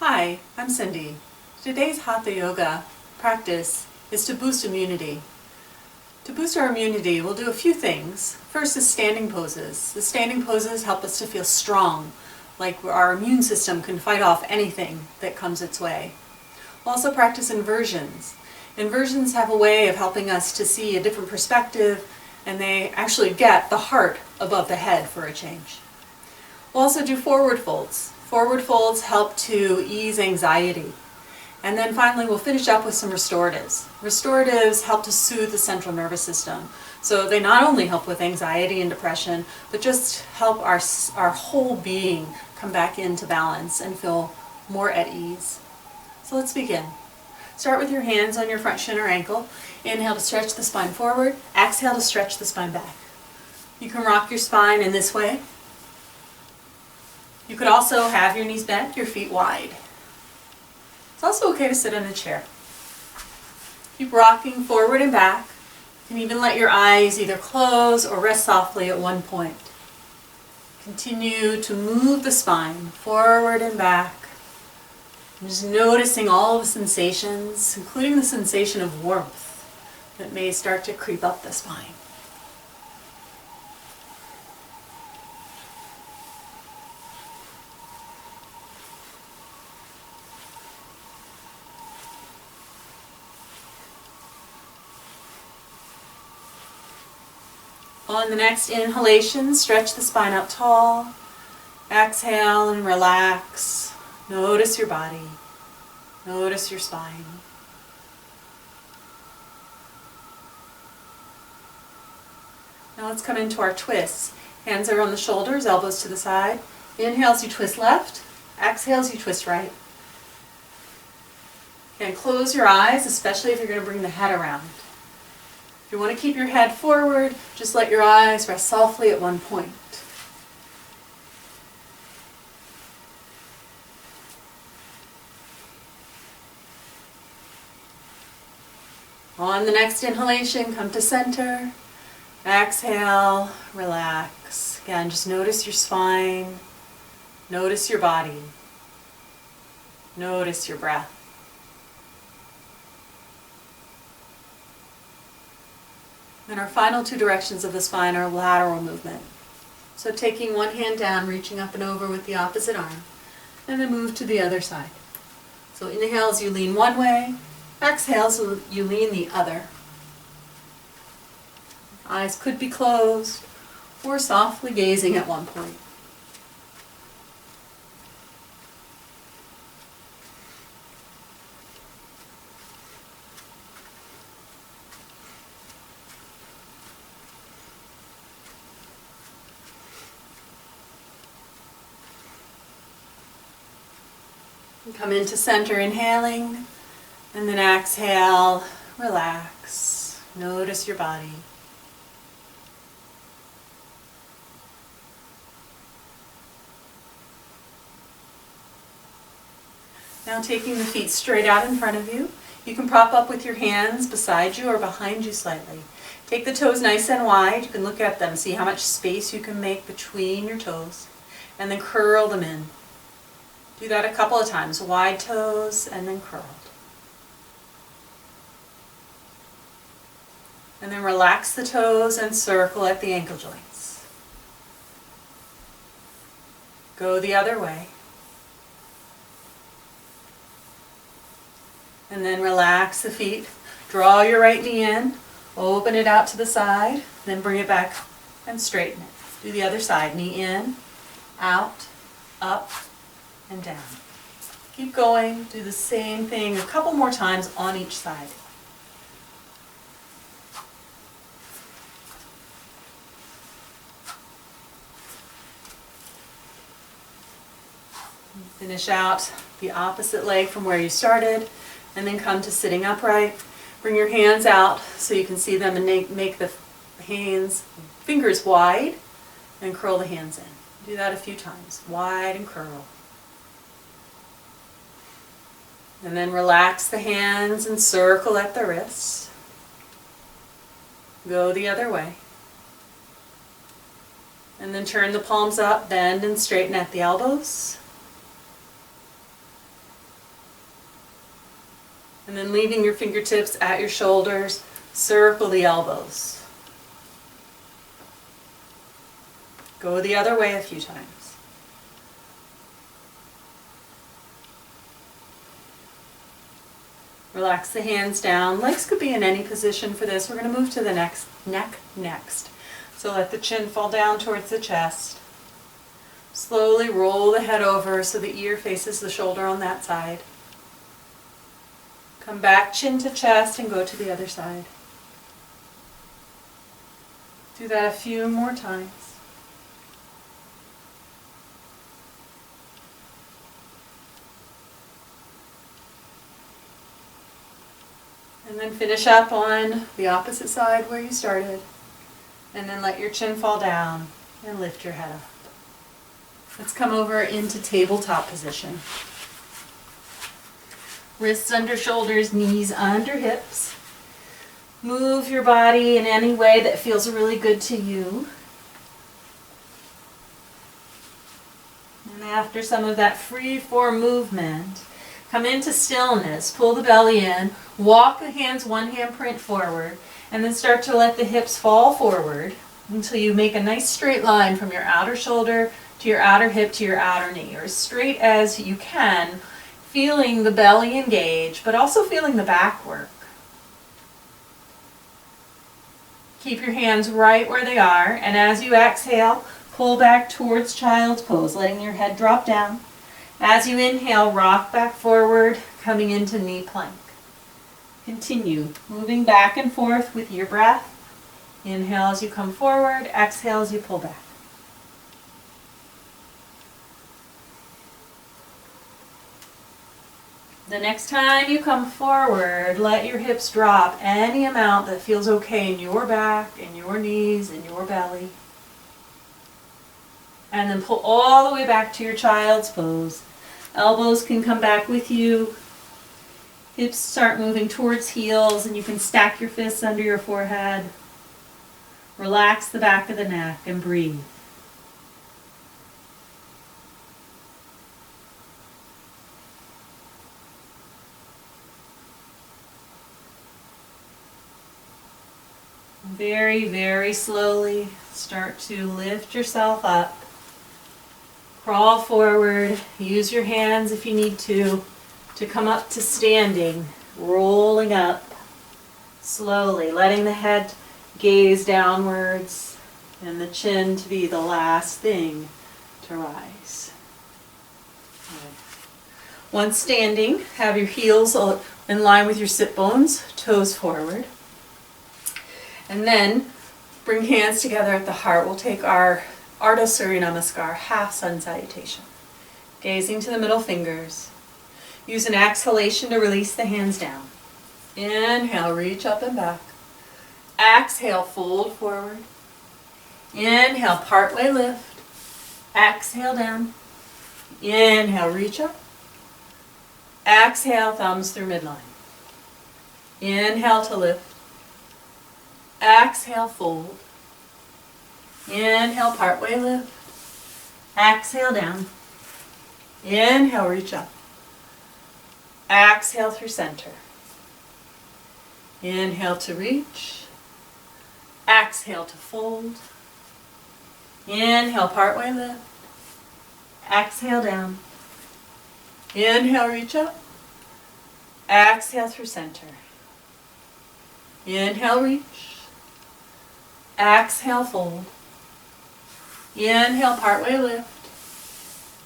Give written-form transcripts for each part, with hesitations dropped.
Hi, I'm Cindy. Today's Hatha Yoga practice is to boost immunity. To boost our immunity, we'll do a few things. First is standing poses. The standing poses help us to feel strong, like our immune system can fight off anything that comes its way. We'll also practice inversions. Inversions have a way of helping us to see a different perspective, and they actually get the heart above the head for a change. We'll also do forward folds. Forward folds help to ease anxiety. And then finally we'll finish up with some restoratives. Restoratives help to soothe the central nervous system. So they not only help with anxiety and depression, but just help our whole being come back into balance and feel more at ease. So let's begin. Start with your hands on your front shin or ankle. Inhale to stretch the spine forward. Exhale to stretch the spine back. You can rock your spine in this way. You could also have your knees bent, your feet wide. It's also okay to sit in a chair. Keep rocking forward and back. You can even let your eyes either close or rest softly at one point. Continue to move the spine forward and back. And just noticing all the sensations, including the sensation of warmth that may start to creep up the spine. On the next inhalation, stretch the spine up tall. Exhale and relax. Notice your body. Notice your spine. Now let's come into our twists. Hands are on the shoulders, elbows to the side. Inhales, you twist left. Exhales, you twist right. And close your eyes, especially if you're going to bring the head around. If you want to keep your head forward, just let your eyes rest softly at one point. On the next inhalation, come to center. Exhale, relax. Again, just notice your spine. Notice your body. Notice your breath. And our final two directions of the spine are lateral movement. So taking one hand down, reaching up and over with the opposite arm, and then move to the other side. So inhales, you lean one way. Exhales, you lean the other. Eyes could be closed or softly gazing at one point. Come into center, inhaling, and then exhale, relax. Notice your body. Now taking the feet straight out in front of you, you can prop up with your hands beside you or behind you slightly. Take the toes nice and wide. You can look at them, see how much space you can make between your toes, and then curl them in. Do that a couple of times, wide toes and then curled. And then relax the toes and circle at the ankle joints. Go the other way. And then relax the feet. Draw your right knee in, open it out to the side, then bring it back and straighten it. Do the other side, knee in, out, up, and down. Keep going, do the same thing a couple more times on each side. Finish out the opposite leg from where you started, and then come to sitting upright. Bring your hands out so you can see them and make the fingers wide, and curl the hands in. Do that a few times, wide and curl. And then relax the hands and circle at the wrists. Go the other way. And then turn the palms up, bend and straighten at the elbows. And then leaving your fingertips at your shoulders, circle the elbows. Go the other way a few times. Relax the hands down. Legs could be in any position for this. We're going to move to the neck next. So let the chin fall down towards the chest. Slowly roll the head over so the ear faces the shoulder on that side. Come back chin to chest and go to the other side. Do that a few more times. And then finish up on the opposite side where you started. And then let your chin fall down and lift your head up. Let's come over into tabletop position. Wrists under shoulders, knees under hips. Move your body in any way that feels really good to you. And after some of that free form movement, come into stillness, pull the belly in, walk the hands one handprint forward, and then start to let the hips fall forward until you make a nice straight line from your outer shoulder to your outer hip to your outer knee, or as straight as you can, feeling the belly engage, but also feeling the back work. Keep your hands right where they are, and as you exhale, pull back towards child's pose, letting your head drop down. As you inhale, rock back forward, coming into knee plank. Continue moving back and forth with your breath. Inhale as you come forward, exhale as you pull back. The next time you come forward, let your hips drop any amount that feels okay in your back, in your knees, in your belly. And then pull all the way back to your child's pose. Elbows can come back with you. Hips start moving towards heels, and you can stack your fists under your forehead. Relax the back of the neck and breathe. Very, very slowly start to lift yourself up. Crawl forward. Use your hands if you need to come up to standing. Rolling up slowly, letting the head gaze downwards and the chin to be the last thing to rise. Once standing, have your heels in line with your sit bones, toes forward. And then bring hands together at the heart. We'll take our Ardha Surya Namaskar, half sun salutation. Gazing to the middle fingers. Use an exhalation to release the hands down. Inhale, reach up and back. Exhale, fold forward. Inhale, partway lift. Exhale down. Inhale, reach up. Exhale, thumbs through midline. Inhale to lift. Exhale, fold. Inhale, partway lift. Exhale, down. Inhale, reach up. Exhale through center. Inhale to reach. Exhale to fold. Inhale, partway lift. Exhale, down. Inhale, reach up. Exhale through center. Inhale, reach. Exhale, fold. Inhale, partway lift.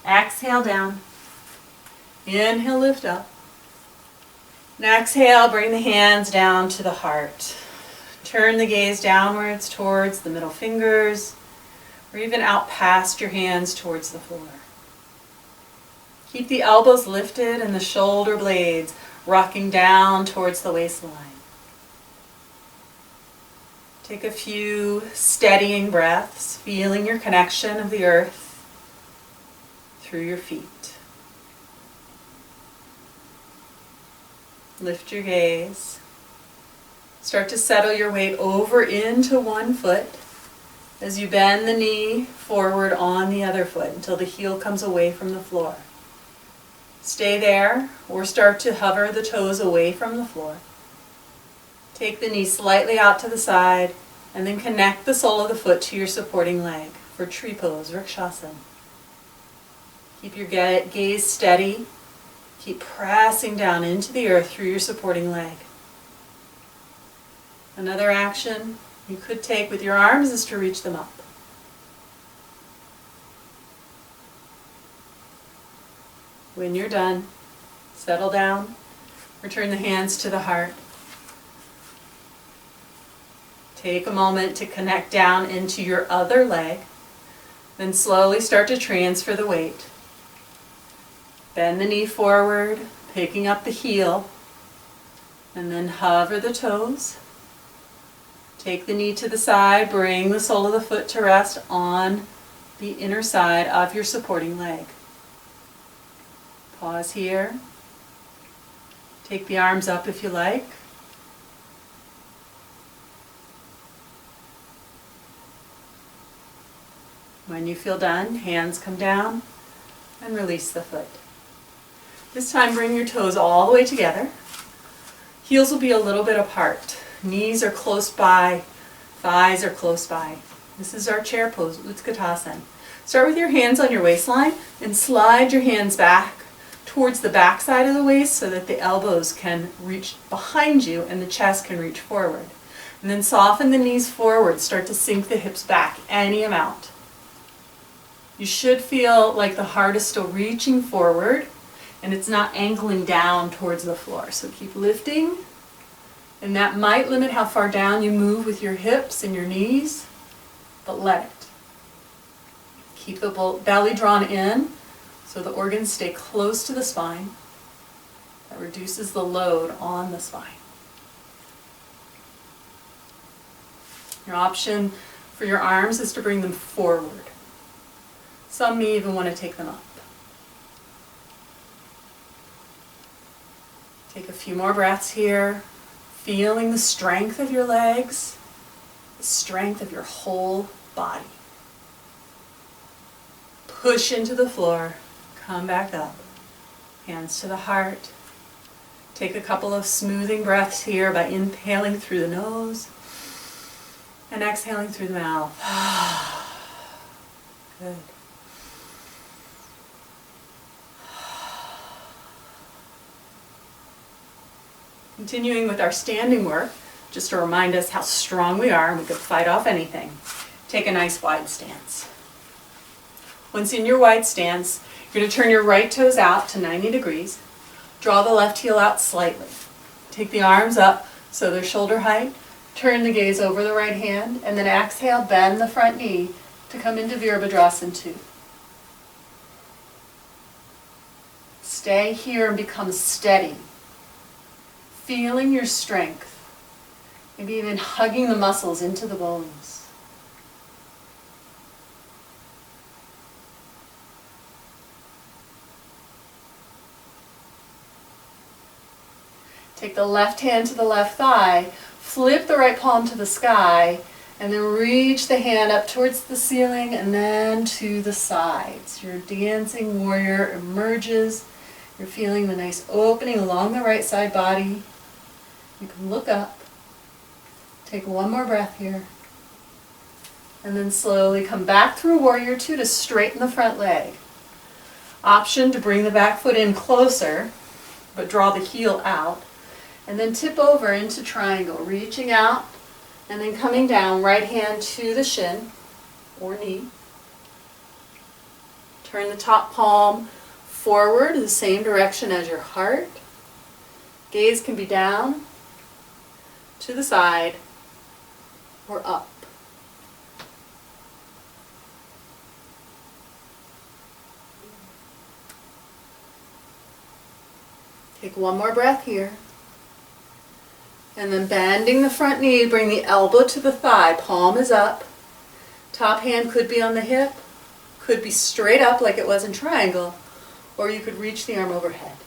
Exhale, down. Inhale, lift up. And exhale, bring the hands down to the heart. Turn the gaze downwards towards the middle fingers, or even out past your hands towards the floor. Keep the elbows lifted and the shoulder blades rocking down towards the waistline. Take a few steadying breaths, feeling your connection of the earth through your feet. Lift your gaze. Start to settle your weight over into one foot as you bend the knee forward on the other foot until the heel comes away from the floor. Stay there or start to hover the toes away from the floor. Take the knee slightly out to the side and then connect the sole of the foot to your supporting leg for tree pose, Vrikshasana. Keep your gaze steady. Keep pressing down into the earth through your supporting leg. Another action you could take with your arms is to reach them up. When you're done, settle down, return the hands to the heart. Take a moment to connect down into your other leg, then slowly start to transfer the weight. Bend the knee forward, picking up the heel, and then hover the toes. Take the knee to the side, bring the sole of the foot to rest on the inner side of your supporting leg. Pause here. Take the arms up if you like. When you feel done, hands come down and release the foot. This time bring your toes all the way together. Heels will be a little bit apart. Knees are close by, thighs are close by. This is our chair pose, Utkatasana. Start with your hands on your waistline and slide your hands back towards the back side of the waist so that the elbows can reach behind you and the chest can reach forward. And then soften the knees forward, start to sink the hips back any amount. You should feel like the heart is still reaching forward and it's not angling down towards the floor. So keep lifting, and that might limit how far down you move with your hips and your knees, but let it. Keep the belly drawn in so the organs stay close to the spine. That reduces the load on the spine. Your option for your arms is to bring them forward. Some may even want to take them up. Take a few more breaths here, feeling the strength of your legs, the strength of your whole body. Push into the floor, come back up, hands to the heart. Take a couple of smoothing breaths here by inhaling through the nose and exhaling through the mouth. Good. Continuing with our standing work, just to remind us how strong we are and we could fight off anything. Take a nice wide stance. Once in your wide stance, you're going to turn your right toes out to 90 degrees. Draw the left heel out slightly. Take the arms up so they're shoulder height. Turn the gaze over the right hand, and then exhale, bend the front knee to come into Virabhadrasana 2. Stay here and become steady. Feeling your strength, maybe even hugging the muscles into the bones. Take the left hand to the left thigh, flip the right palm to the sky, and then reach the hand up towards the ceiling and then to the sides. Your dancing warrior emerges. You're feeling the nice opening along the right side body. You can look up, take one more breath here, and then slowly come back through Warrior 2 to straighten the front leg. Option to bring the back foot in closer, but draw the heel out, and then tip over into triangle, reaching out, and then coming down, right hand to the shin or knee. Turn the top palm forward, the same direction as your heart. Gaze can be down, to the side, or up. Take one more breath here. And then bending the front knee, bring the elbow to the thigh, palm is up. Top hand could be on the hip, could be straight up like it was in triangle, or you could reach the arm overhead.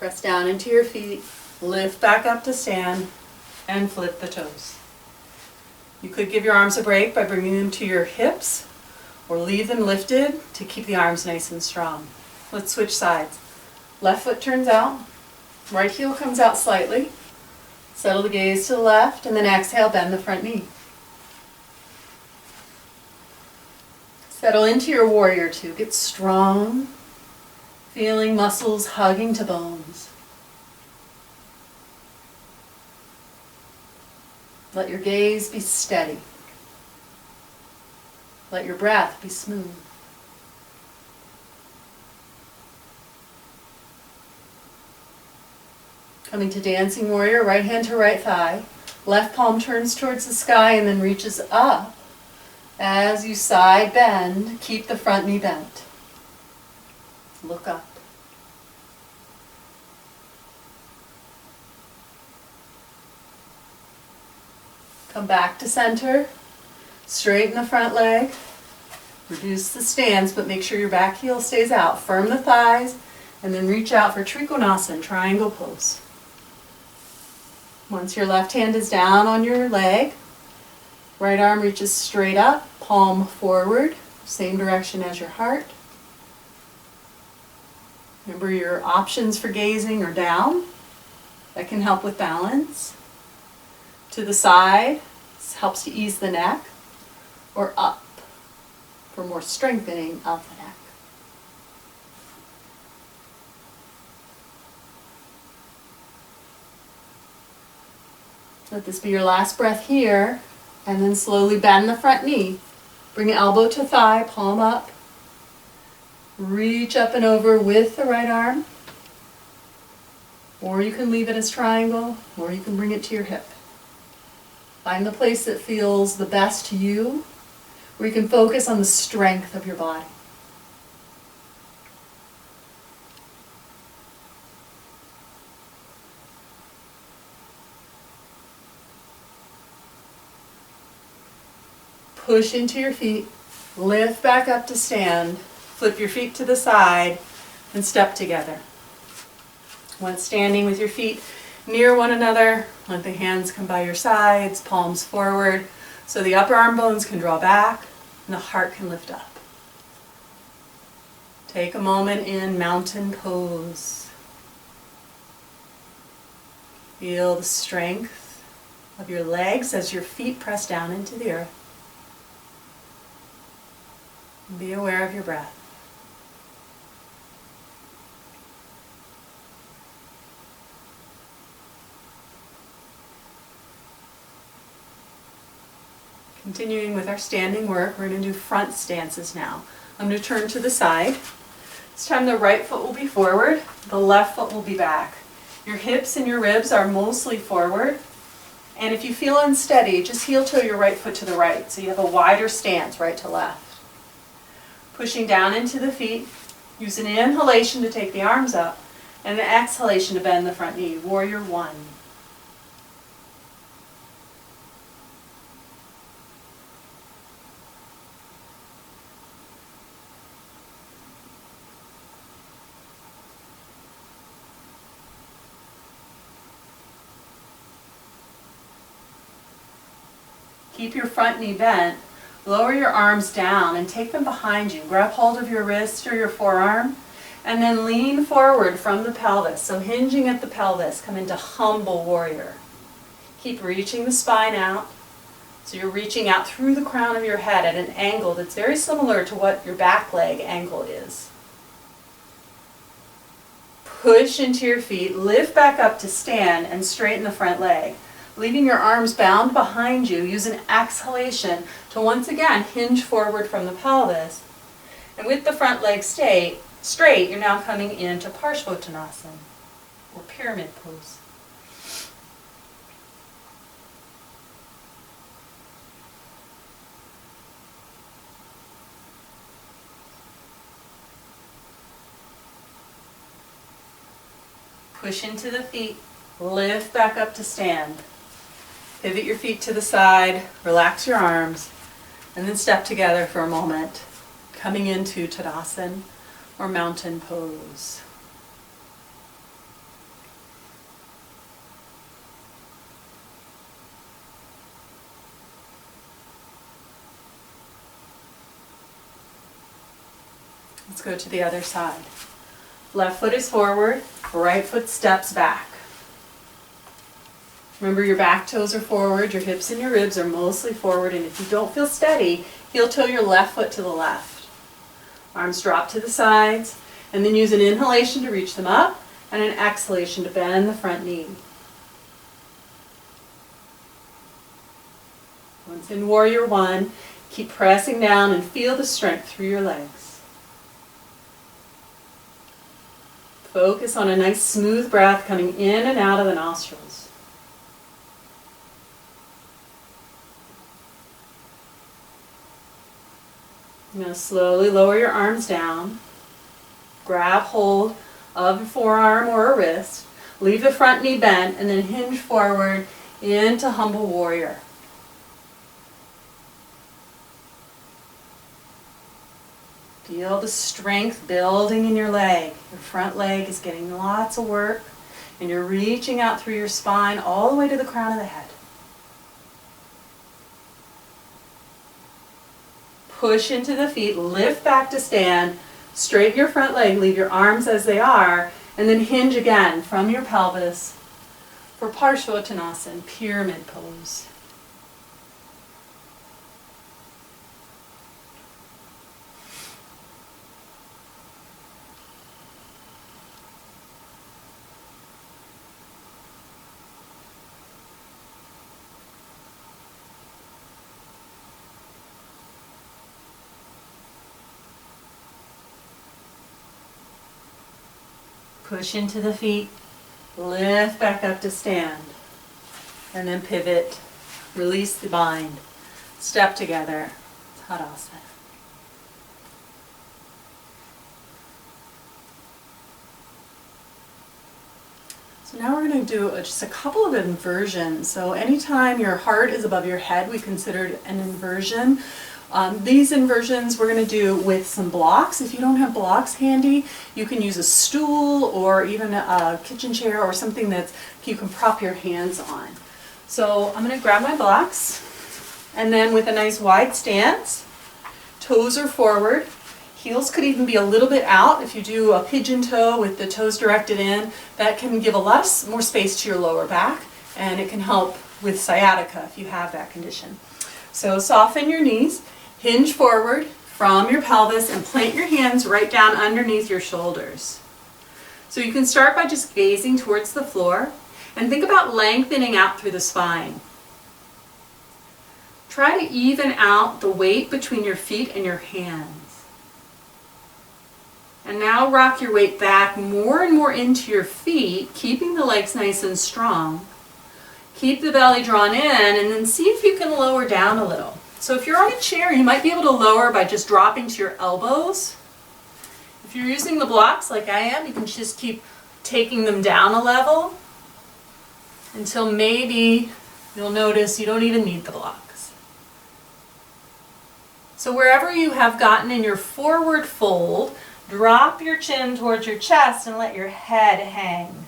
Press down into your feet, lift back up to stand, and flip the toes. You could give your arms a break by bringing them to your hips, or leave them lifted to keep the arms nice and strong. Let's switch sides. Left foot turns out, right heel comes out slightly. Settle the gaze to the left, and then exhale, bend the front knee. Settle into your warrior two. Get strong, feeling muscles hugging to bones. Let your gaze be steady. Let your breath be smooth. Coming to dancing warrior, right hand to right thigh. Left palm turns towards the sky and then reaches up. As you side bend, keep the front knee bent. Look up. Come back to center. Straighten the front leg. Reduce the stance, but make sure your back heel stays out. Firm the thighs, and then reach out for Trikonasana, triangle pose. Once your left hand is down on your leg, right arm reaches straight up, palm forward, same direction as your heart. Remember your options for gazing are down. That can help with balance. To the side, this helps to ease the neck, or up for more strengthening of the neck. Let this be your last breath here, and then slowly bend the front knee. Bring elbow to thigh, palm up. Reach up and over with the right arm, or you can leave it as triangle, or you can bring it to your hip. Find the place that feels the best to you, where you can focus on the strength of your body. Push into your feet, lift back up to stand, flip your feet to the side, and step together. Once standing with your feet near one another, let the hands come by your sides, palms forward, so the upper arm bones can draw back and the heart can lift up. Take a moment in mountain pose. Feel the strength of your legs as your feet press down into the earth. Be aware of your breath. Continuing with our standing work, we're going to do front stances now. I'm going to turn to the side. This time the right foot will be forward, the left foot will be back. Your hips and your ribs are mostly forward. And if you feel unsteady, just heel toe your right foot to the right, so you have a wider stance, right to left. Pushing down into the feet, use an inhalation to take the arms up, and an exhalation to bend the front knee. Warrior one. Keep your front knee bent. Lower your arms down and take them behind you. Grab hold of your wrist or your forearm and then lean forward from the pelvis. So hinging at the pelvis, come into humble warrior. Keep reaching the spine out. So you're reaching out through the crown of your head at an angle that's very similar to what your back leg angle is. Push into your feet, lift back up to stand and straighten the front leg. Leaving your arms bound behind you, use an exhalation to once again hinge forward from the pelvis. And with the front leg straight, you're now coming into Parshvottanasana, or pyramid pose. Push into the feet, lift back up to stand. Pivot your feet to the side, relax your arms, and then step together for a moment, coming into Tadasana or mountain pose. Let's go to the other side. Left foot is forward, right foot steps back. Remember, your back toes are forward, your hips and your ribs are mostly forward, and if you don't feel steady, heel toe your left foot to the left. Arms drop to the sides, and then use an inhalation to reach them up, and an exhalation to bend the front knee. Once in Warrior One, keep pressing down and feel the strength through your legs. Focus on a nice smooth breath coming in and out of the nostrils. You're going to slowly lower your arms down. Grab hold of a forearm or a wrist. Leave the front knee bent and then hinge forward into Humble Warrior. Feel the strength building in your leg. Your front leg is getting lots of work, and you're reaching out through your spine all the way to the crown of the head. Push into the feet, lift back to stand, straighten your front leg, leave your arms as they are, and then hinge again from your pelvis for Parshvottanasana, pyramid pose. Push into the feet, lift back up to stand, and then pivot, release the bind, step together, Tadasana. So now we're going to do just a couple of inversions. So anytime your heart is above your head, we consider it an inversion. These inversions we're going to do with some blocks. If you don't have blocks handy, you can use a stool or even a kitchen chair or something that you can prop your hands on. So I'm going to grab my blocks, and then with a nice wide stance, toes are forward, heels could even be a little bit out. If you do a pigeon toe with the toes directed in, that can give a lot more space to your lower back, and it can help with sciatica if you have that condition. So soften your knees. Hinge forward from your pelvis and plant your hands right down underneath your shoulders. So you can start by just gazing towards the floor and think about lengthening out through the spine. Try to even out the weight between your feet and your hands. And now rock your weight back more and more into your feet, keeping the legs nice and strong. Keep the belly drawn in, and then see if you can lower down a little. So if you're on a chair, you might be able to lower by just dropping to your elbows. If you're using the blocks like I am, you can just keep taking them down a level until maybe you'll notice you don't even need the blocks. So wherever you have gotten in your forward fold, drop your chin towards your chest and let your head hang.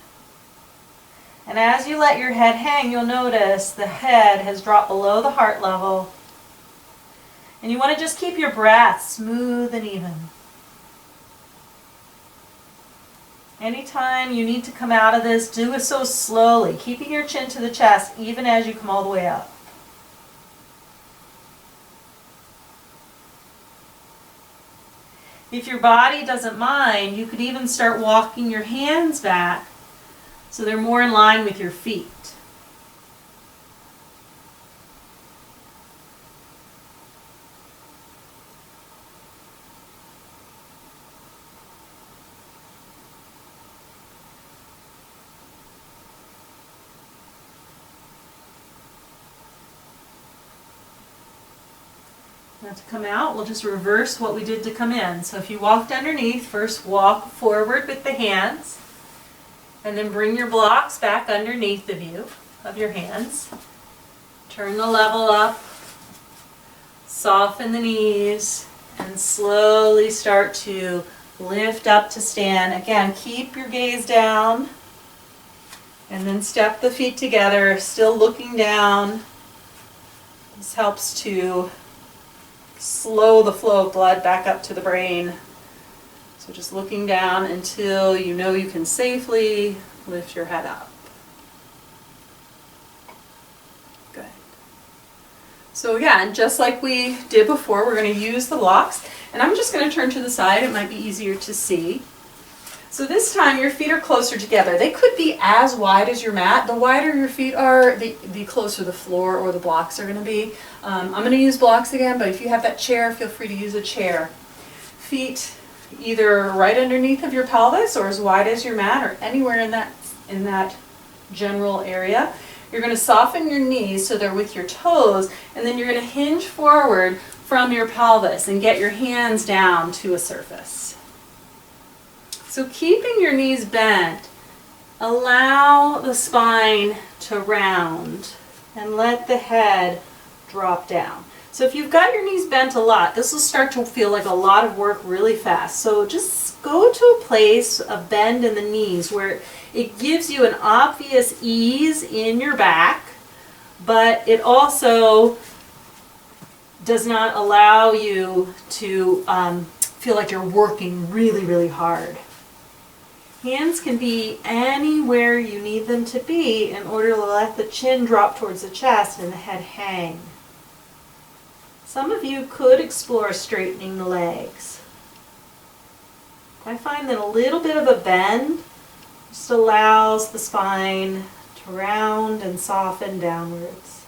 And as you let your head hang, you'll notice the head has dropped below the heart level. And you want to just keep your breath smooth and even. Anytime you need to come out of this, do it so slowly, keeping your chin to the chest even as you come all the way up. If your body doesn't mind, you could even start walking your hands back so they're more in line with your feet. Now to come out, we'll just reverse what we did to come in. So if you walked underneath, first walk forward with the hands, and then bring your blocks back underneath the view of your hands. Turn the level up, soften the knees, and slowly start to lift up to stand. Again, keep your gaze down, and then step the feet together, still looking down. This helps to slow the flow of blood back up to the brain. So just looking down until you know you can safely lift your head up. Good. So again, just like we did before, we're going to use the blocks. And I'm just going to turn to the side. It might be easier to see. So this time your feet are closer together. They could be as wide as your mat. The wider your feet are, the closer the floor or the blocks are going to be. I'm going to use blocks again, but if you have that chair, feel free to use a chair. Feet either right underneath of your pelvis or as wide as your mat or anywhere in that general area. You're going to soften your knees so they're with your toes, and then you're going to hinge forward from your pelvis and get your hands down to a surface. So keeping your knees bent, allow the spine to round and let the head drop down. So if you've got your knees bent a lot, this will start to feel like a lot of work really fast. So just go to a place of bend in the knees where it gives you an obvious ease in your back, but it also does not allow you to feel like you're working really, really hard. Hands can be anywhere you need them to be in order to let the chin drop towards the chest and the head hang. Some of you could explore straightening the legs. I find that a little bit of a bend just allows the spine to round and soften downwards.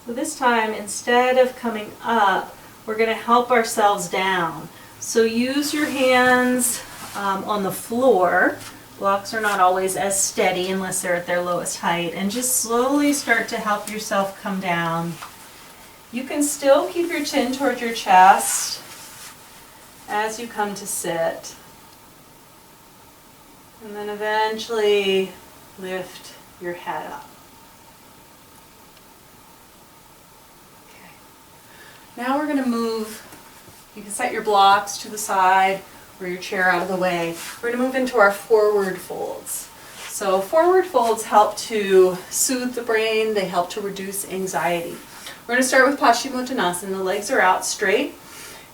So this time, instead of coming up, we're going to help ourselves down. So use your hands on the floor. Blocks are not always as steady unless they're at their lowest height. And just slowly start to help yourself come down. You can still keep your chin toward your chest as you come to sit. And then eventually lift your head up. Now we're going to move, you can set your blocks to the side or your chair out of the way. We're going to move into our forward folds. So forward folds help to soothe the brain, they help to reduce anxiety. We're going to start with Paschimottanasana. The legs are out straight,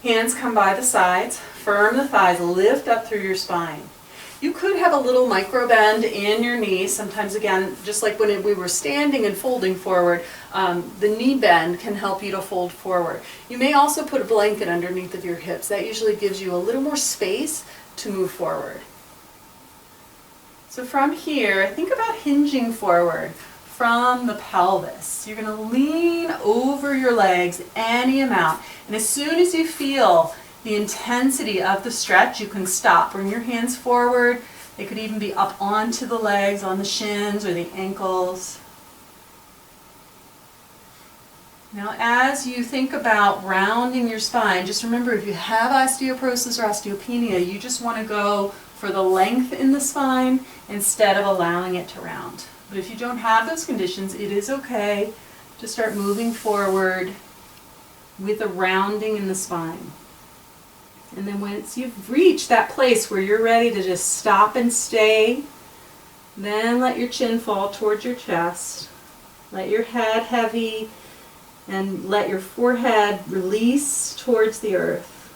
hands come by the sides, firm the thighs, lift up through your spine. You could have a little micro bend in your knees. Sometimes, again, just like when we were standing and folding forward, the knee bend can help you to fold forward. You may also put a blanket underneath of your hips. That usually gives you a little more space to move forward. So from here, think about hinging forward from the pelvis. You're going to lean over your legs any amount. And as soon as you feel the intensity of the stretch, you can stop. Bring your hands forward. They could even be up onto the legs, on the shins or the ankles. Now as you think about rounding your spine, just remember if you have osteoporosis or osteopenia, you just want to go for the length in the spine instead of allowing it to round. But if you don't have those conditions, it is okay to start moving forward with a rounding in the spine. And then once you've reached that place where you're ready to just stop and stay, then let your chin fall towards your chest. Let your head heavy and let your forehead release towards the earth.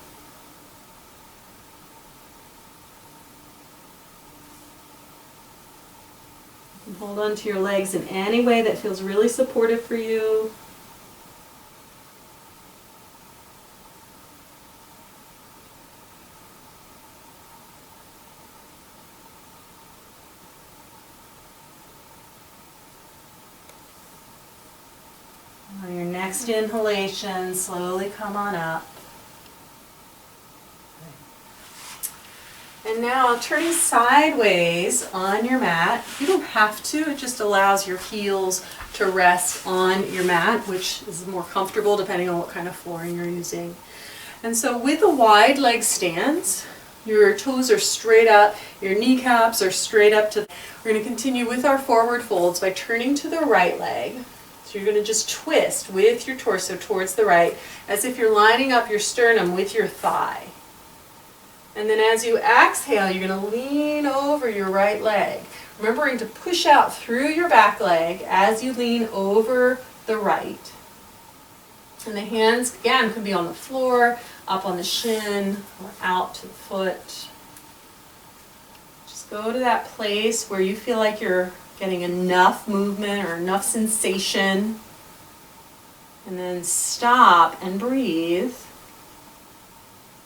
And hold on to your legs in any way that feels really supportive for you. On your next inhalation, slowly come on up. And now turning sideways on your mat. You don't have to, it just allows your heels to rest on your mat, which is more comfortable depending on what kind of flooring you're using. And so with a wide leg stance, your toes are straight up, your kneecaps are straight up to. We're going to continue with our forward folds by turning to the right leg. So you're going to just twist with your torso towards the right, as if you're lining up your sternum with your thigh. And then as you exhale, you're going to lean over your right leg. remembering to push out through your back leg as you lean over the right. And the hands, again, could be on the floor, up on the shin, or out to the foot. Just go to that place where you feel like you're getting enough movement or enough sensation. And then stop and breathe.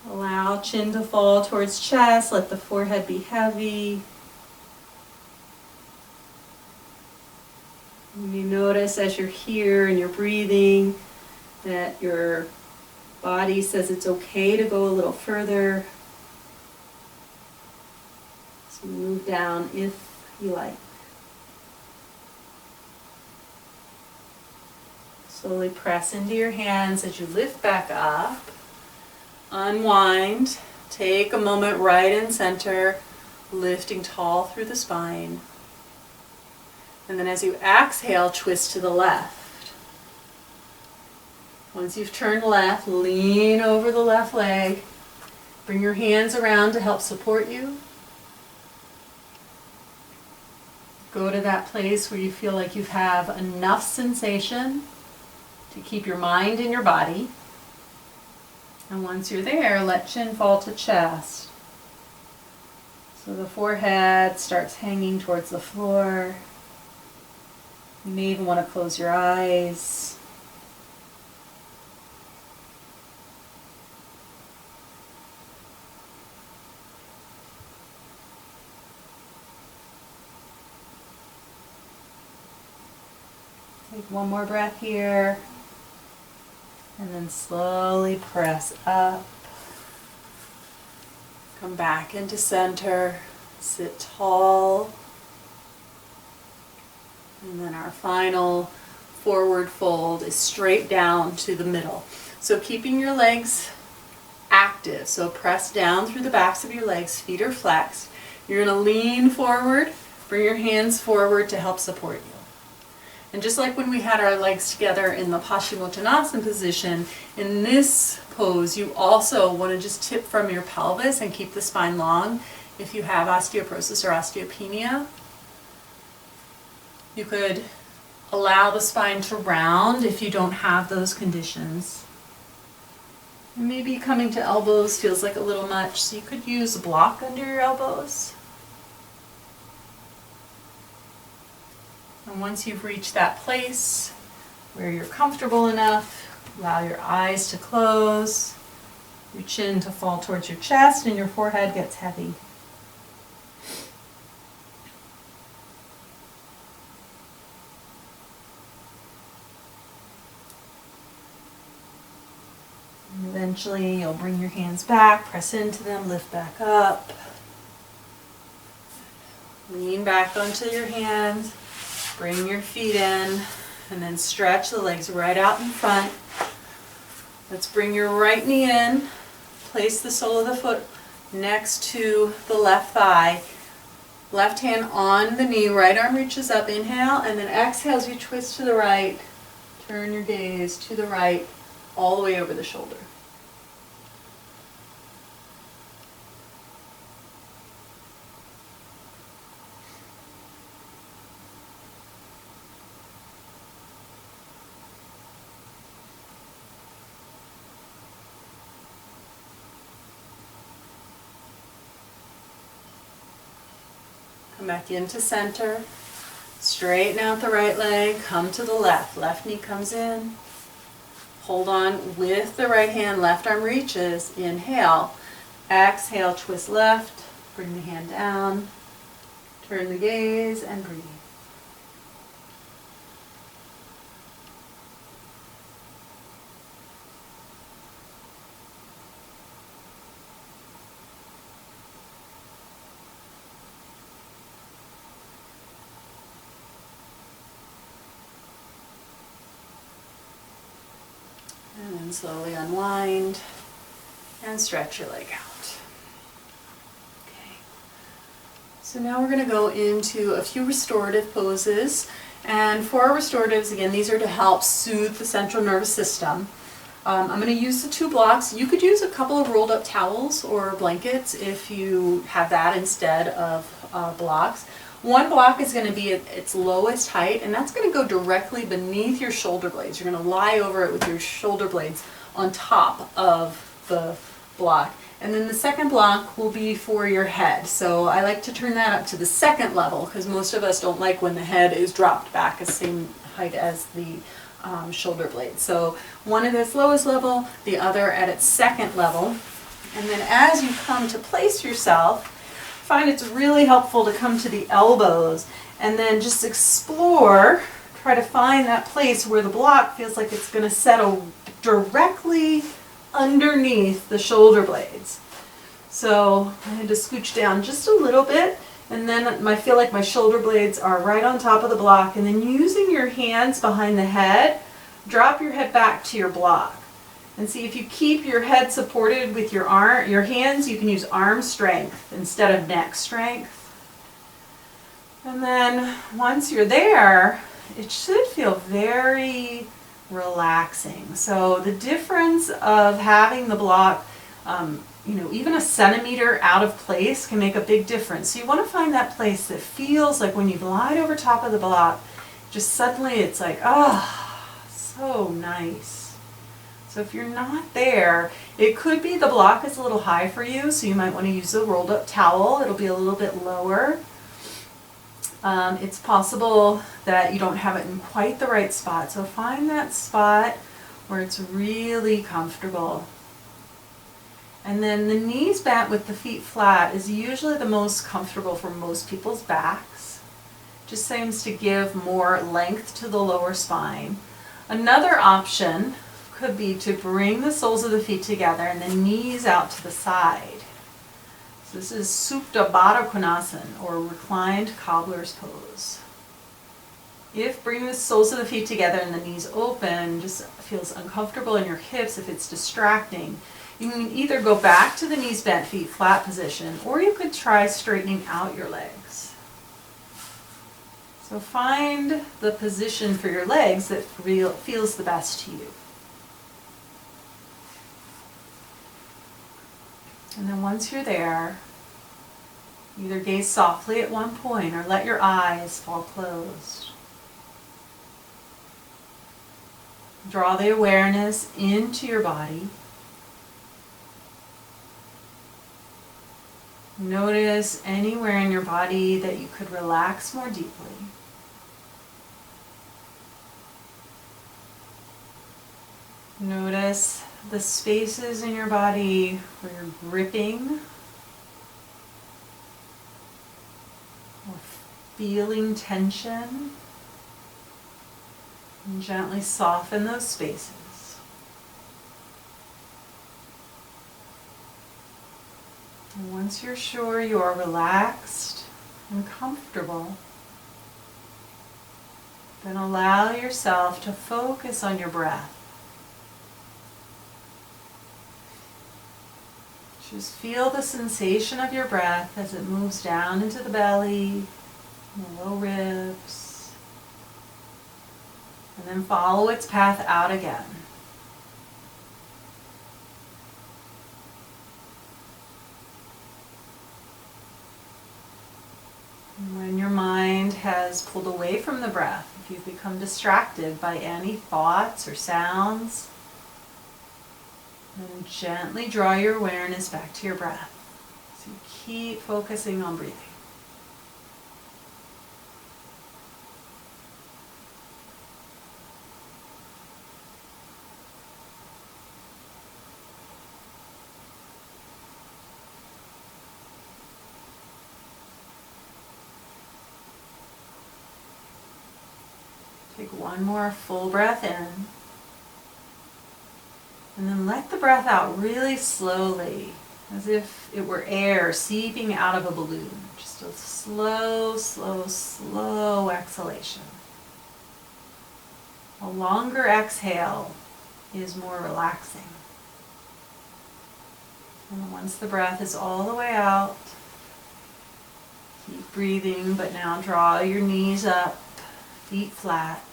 Allow chin to fall towards chest, let the forehead be heavy. And you notice as you're here and you're breathing that your body says it's okay to go a little further. So move down if you like. Slowly press into your hands as you lift back up. Unwind. Take a moment right in center, lifting tall through the spine. And then as you exhale, twist to the left. Once you've turned left, lean over the left leg. Bring your hands around to help support you. Go to that place where you feel like you have enough sensation to keep your mind in your body. And once you're there, let chin fall to chest. So the forehead starts hanging towards the floor. You may even want to close your eyes. Take one more breath here. And then slowly press up. Come back into center. Sit tall. And then our final forward fold is straight down to the middle. So keeping your legs active. So press down through the backs of your legs. Feet are flexed. You're going to lean forward. Bring your hands forward to help support you. And just like when we had our legs together in the Paschimottanasana position, in this pose you also want to just tip from your pelvis and keep the spine long. If you have osteoporosis or osteopenia, you could allow the spine to round if you don't have those conditions. And maybe coming to elbows feels like a little much, so you could use a block under your elbows. And once you've reached that place where you're comfortable enough, allow your eyes to close, your chin to fall towards your chest, and your forehead gets heavy. And eventually you'll bring your hands back, press into them, lift back up. Lean back onto your hands. Bring your feet in and then stretch the legs right out in front. Let's bring your right knee in. Place the sole of the foot next to the left thigh. Left hand on the knee, right arm reaches up. Inhale, and then exhale as you twist to the right. Turn your gaze to the right, all the way over the shoulder. Come back into center. Straighten out the right leg. Come to the left. Left knee comes in. Hold on with the right hand. Left arm reaches. Inhale. Exhale, twist left. Bring the hand down. Turn the gaze and breathe. And then slowly unwind and stretch your leg out. Okay. So now we're going to go into a few restorative poses. And for our restoratives, again, these are to help soothe the central nervous system. I'm going to use the two blocks. You could use a couple of rolled up towels or blankets if you have that instead of blocks. One block is going to be at its lowest height, and that's going to go directly beneath your shoulder blades. You're going to lie over it with your shoulder blades on top of the block. And then the second block will be for your head. So I like to turn that up to the second level because most of us don't like when the head is dropped back the same height as the shoulder blades. So one at its lowest level, the other at its second level. And then as you come to place yourself, find it's really helpful to come to the elbows and then just explore, try to find that place where the block feels like it's going to settle directly underneath the shoulder blades. So I had to scooch down just a little bit, and then I feel like my shoulder blades are right on top of the block, and then using your hands behind the head, drop your head back to your block. And see, if you keep your head supported with your hands, you can use arm strength instead of neck strength. And then once you're there, it should feel very relaxing. So the difference of having the block, even a centimeter out of place can make a big difference. So you want to find that place that feels like when you've lied over top of the block, just suddenly it's like, oh, so nice. So if you're not there, it could be the block is a little high for you, so you might want to use a rolled up towel. It'll be a little bit lower. It's possible that you don't have it in quite the right spot, so find that spot where it's really comfortable. And then the knees bent with the feet flat is usually the most comfortable for most people's backs. Just seems to give more length to the lower spine. Another option could be to bring the soles of the feet together and the knees out to the side. This is Supta Baddha Konasana, or reclined cobbler's pose. If bringing the soles of the feet together and the knees open just feels uncomfortable in your hips, if it's distracting, you can either go back to the knees bent, feet flat position, or you could try straightening out your legs. So find the position for your legs that feels the best to you. And then once you're there, either gaze softly at one point or let your eyes fall closed. Draw the awareness into your body. Notice anywhere in your body that you could relax more deeply. Notice the spaces in your body where you're gripping or feeling tension, and gently soften those spaces. And once you're sure you are relaxed and comfortable, then allow yourself to focus on your breath. Just feel the sensation of your breath as it moves down into the belly, the low ribs, and then follow its path out again. And when your mind has pulled away from the breath, if you've become distracted by any thoughts or sounds, and gently draw your awareness back to your breath. So you keep focusing on breathing. Take one more full breath in. And then let the breath out really slowly, as if it were air seeping out of a balloon. Just a slow, slow, slow exhalation. A longer exhale is more relaxing. And once the breath is all the way out, keep breathing, but now draw your knees up, feet flat.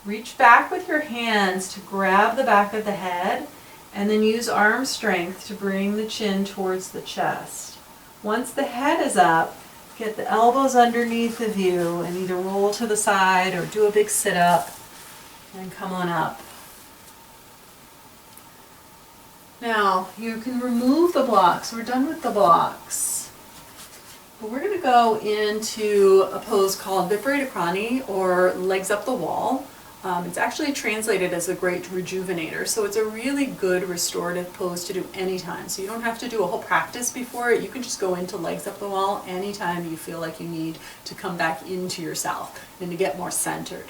Reach back with your hands to grab the back of the head, and then use arm strength to bring the chin towards the chest. Once the head is up, Get the elbows underneath of you and either roll to the side or do a big sit-up and come on up. Now, you can remove the blocks. We're done with the blocks. But we're going to go into a pose called Viparita Krani, or legs up the wall. It's actually translated as a great rejuvenator, so it's a really good restorative pose to do anytime. So you don't have to do a whole practice before it. You can just go into legs up the wall anytime you feel like you need to come back into yourself and to get more centered.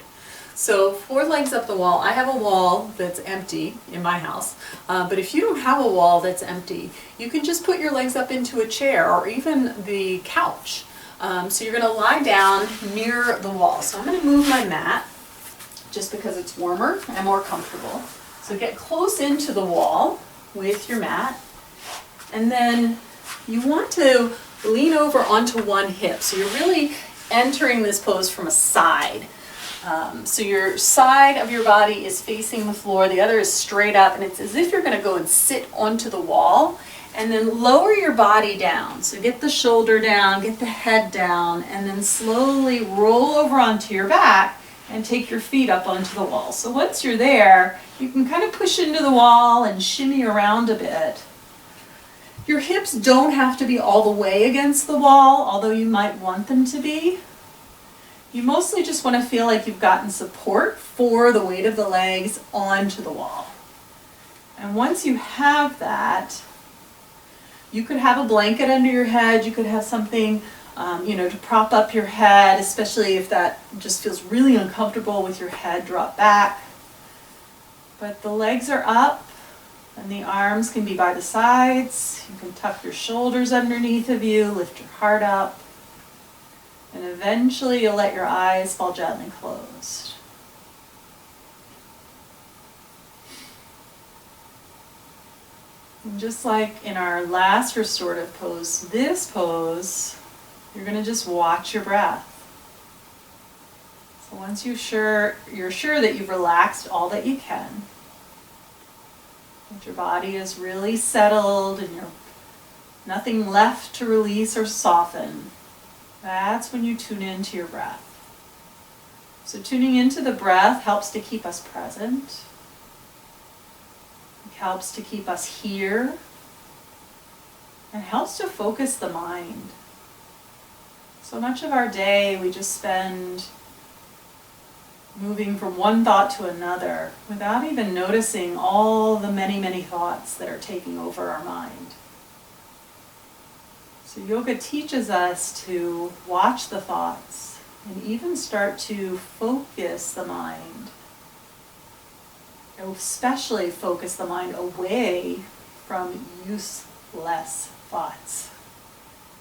So for legs up the wall, I have a wall that's empty in my house, but if you don't have a wall that's empty, you can just put your legs up into a chair or even the couch. So you're going to lie down near the wall. So I'm going to move my mat just because it's warmer and more comfortable. So get close into the wall with your mat, and then you want to lean over onto one hip. So you're really entering this pose from a side. So your side of your body is facing the floor, the other is straight up, and it's as if you're going to go and sit onto the wall, and then lower your body down. So get the shoulder down, get the head down, and then slowly roll over onto your back and take your feet up onto the wall. So once you're there, you can kind of push into the wall and shimmy around a bit. Your hips don't have to be all the way against the wall, although you might want them to be. You mostly just want to feel like you've gotten support for the weight of the legs onto the wall. And once you have that, you could have a blanket under your head, you could have something to prop up your head, especially if that just feels really uncomfortable with your head dropped back. But the legs are up and the arms can be by the sides. You can tuck your shoulders underneath of you, lift your heart up, and eventually you'll let your eyes fall gently closed. And just like in our last restorative pose, this pose, you're going to just watch your breath. So once you're sure that you've relaxed all that you can, that your body is really settled and you're nothing left to release or soften, that's when you tune into your breath. So tuning into the breath helps to keep us present. It helps to keep us here. And helps to focus the mind. So much of our day we just spend moving from one thought to another without even noticing all the many, many thoughts that are taking over our mind. So yoga teaches us to watch the thoughts and even start to focus the mind. Especially focus the mind away from useless thoughts.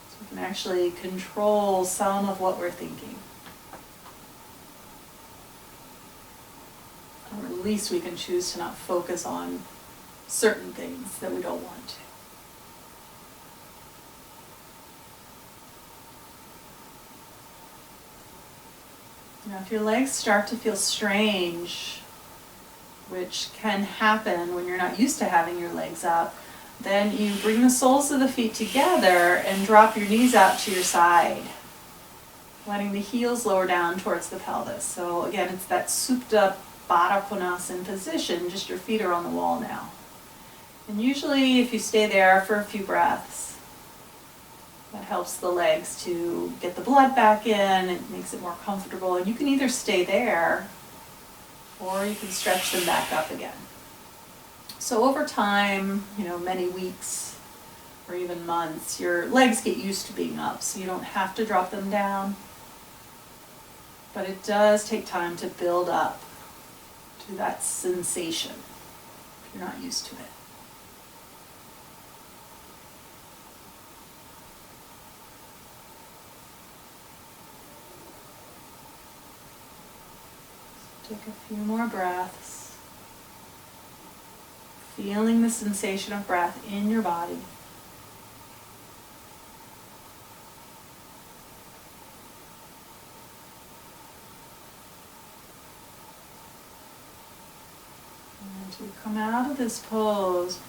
So we can actually control some of what we're thinking. Or at least we can choose to not focus on certain things that we don't want to. Now, if your legs start to feel strange, which can happen when you're not used to having your legs up, then you bring the soles of the feet together and drop your knees out to your side, letting the heels lower down towards the pelvis. So again, it's that Supta Baddha Konasana position, just your feet are on the wall now. And usually if you stay there for a few breaths, that helps the legs to get the blood back in, it makes it more comfortable, and you can either stay there or you can stretch them back up again. So over time, many weeks or even months, your legs get used to being up, so you don't have to drop them down. But it does take time to build up to that sensation if you're not used to it. Take a few more breaths, feeling the sensation of breath in your body. And to come out of this pose,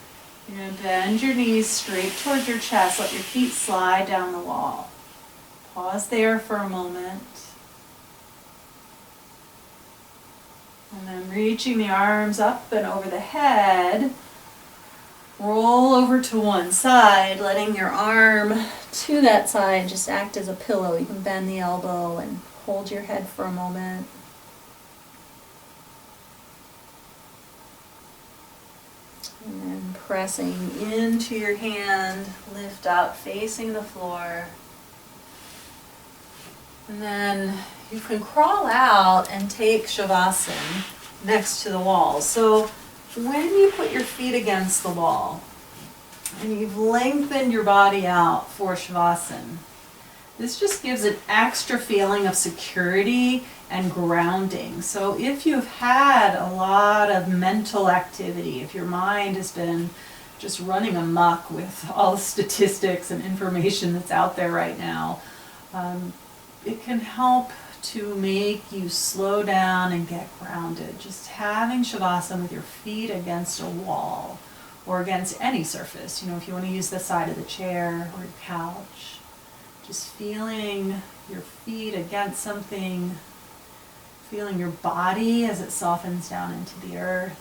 you're going to bend your knees straight towards your chest, let your feet slide down the wall. Pause there for a moment. And then reaching the arms up and over the head. Roll over to one side, letting your arm to that side just act as a pillow. You can bend the elbow and hold your head for a moment. And then pressing into your hand, lift up, facing the floor. And then you can crawl out and take Shavasana next to the wall. So when you put your feet against the wall and you've lengthened your body out for Shavasana, this just gives an extra feeling of security and grounding. So if you've had a lot of mental activity, if your mind has been just running amok with all the statistics and information that's out there right now, it can help to make you slow down and get grounded. Just having Shavasana with your feet against a wall or against any surface, if you want to use the side of the chair or your couch, just feeling your feet against something, feeling your body as it softens down into the earth.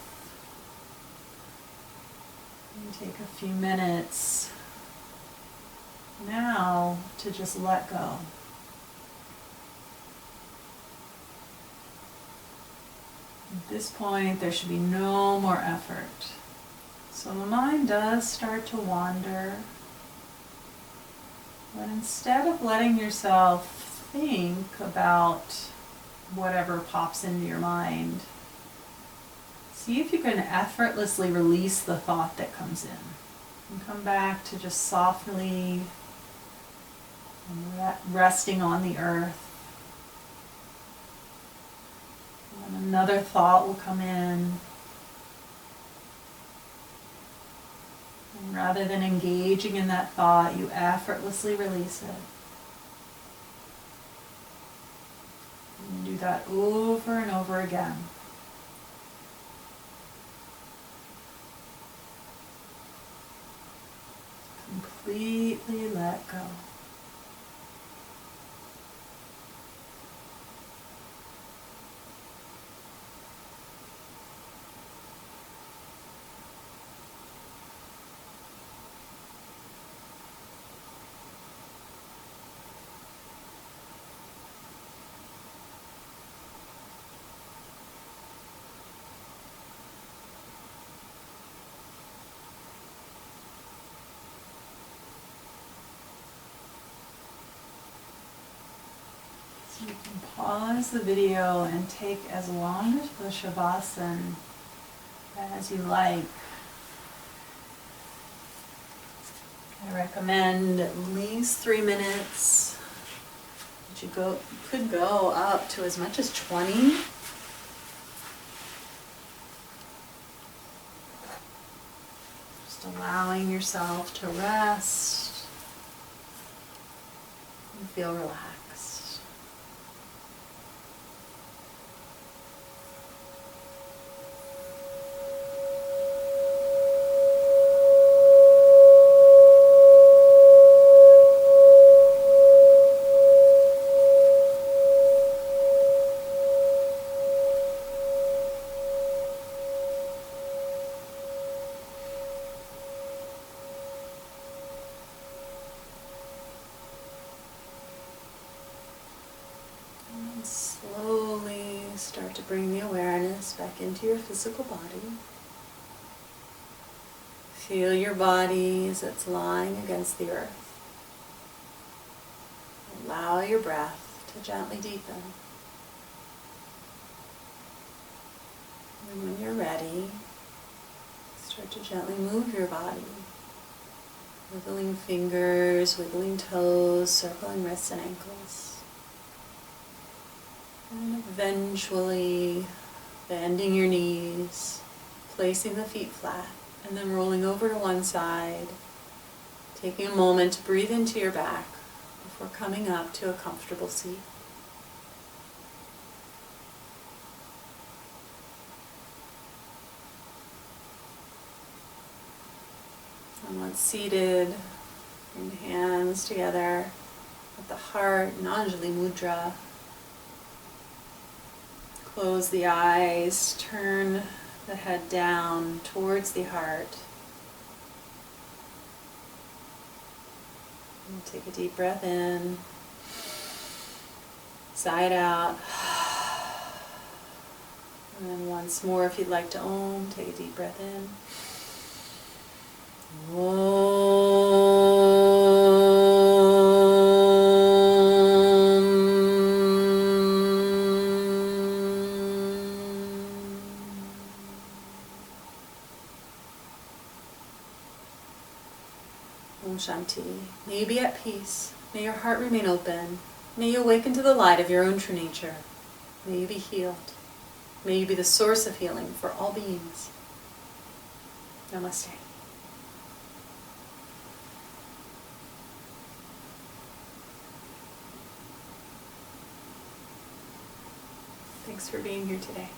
And take a few minutes now to just let go. At this point, there should be no more effort. So the mind does start to wander. But instead of letting yourself think about whatever pops into your mind, see if you can effortlessly release the thought that comes in. And come back to just softly resting on the earth. And another thought will come in. And rather than engaging in that thought, you effortlessly release it. And you do that over and over again. Completely let go. You can pause the video and take as long as the Shavasana as you like. I recommend at least 3 minutes. But you could go up to as much as 20. Just allowing yourself to rest and feel relaxed. Slowly start to bring the awareness back into your physical body. Feel your body as it's lying against the earth. Allow your breath to gently deepen. And when you're ready, start to gently move your body. Wiggling fingers, wiggling toes, circling wrists and ankles. And eventually bending your knees, placing the feet flat, and then rolling over to one side, taking a moment to breathe into your back before coming up to a comfortable seat. And once seated, bring the hands together of the heart in Anjali Mudra. Close the eyes, turn the head down towards the heart. And take a deep breath in. Sigh it out. And then once more, if you'd like to Om, take a deep breath in. Om Shanti. May you be at peace. May your heart remain open. May you awaken to the light of your own true nature. May you be healed. May you be the source of healing for all beings. Namaste. Thanks for being here today.